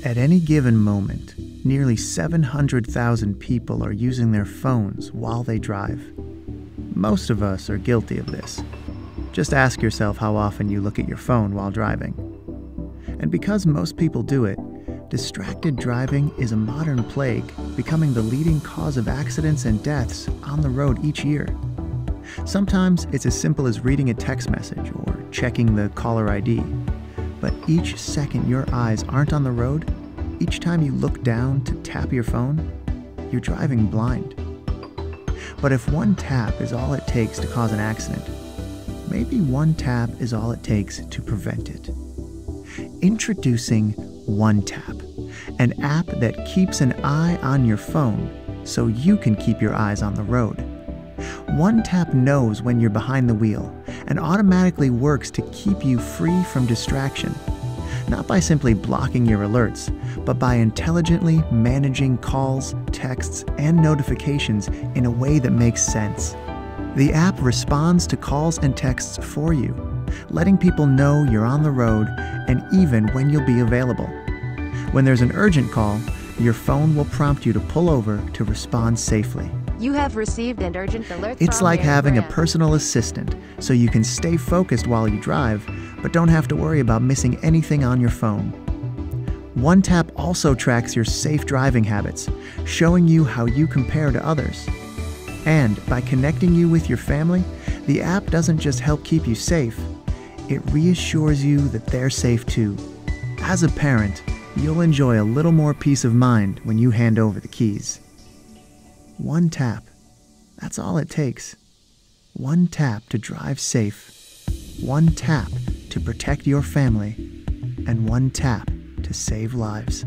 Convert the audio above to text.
At any given moment, nearly 700,000 people are using their phones while they drive. Most of us are guilty of this. Just ask yourself how often you look at your phone while driving. And because most people do it, distracted driving is a modern plague, becoming the leading cause of accidents and deaths on the road each year. Sometimes it's as simple as reading a text message or checking the caller ID. But each second your eyes aren't on the road, each time you look down to tap your phone, you're driving blind. But if one tap is all it takes to cause an accident, maybe one tap is all it takes to prevent it. Introducing OneTap, an app that keeps an eye on your phone so you can keep your eyes on the road. OneTap knows when you're behind the wheel and automatically works to keep you free from distraction, not by simply blocking your alerts, but by intelligently managing calls, texts, and notifications in a way that makes sense. The app responds to calls and texts for you, letting people know you're on the road and even when you'll be available. When there's an urgent call, your phone will prompt you to pull over to respond safely. You have received an urgent alert. It's like Mary having a Grant. personal assistant, so you can stay focused while you drive, but don't have to worry about missing anything on your phone. OneTap also tracks your safe driving habits, showing you how you compare to others. And by connecting you with your family, the app doesn't just help keep you safe, it reassures you that they're safe too. As a parent, you'll enjoy a little more peace of mind when you hand over the keys. One tap. That's all it takes. One tap to drive safe. One tap to protect your family. And one tap to save lives.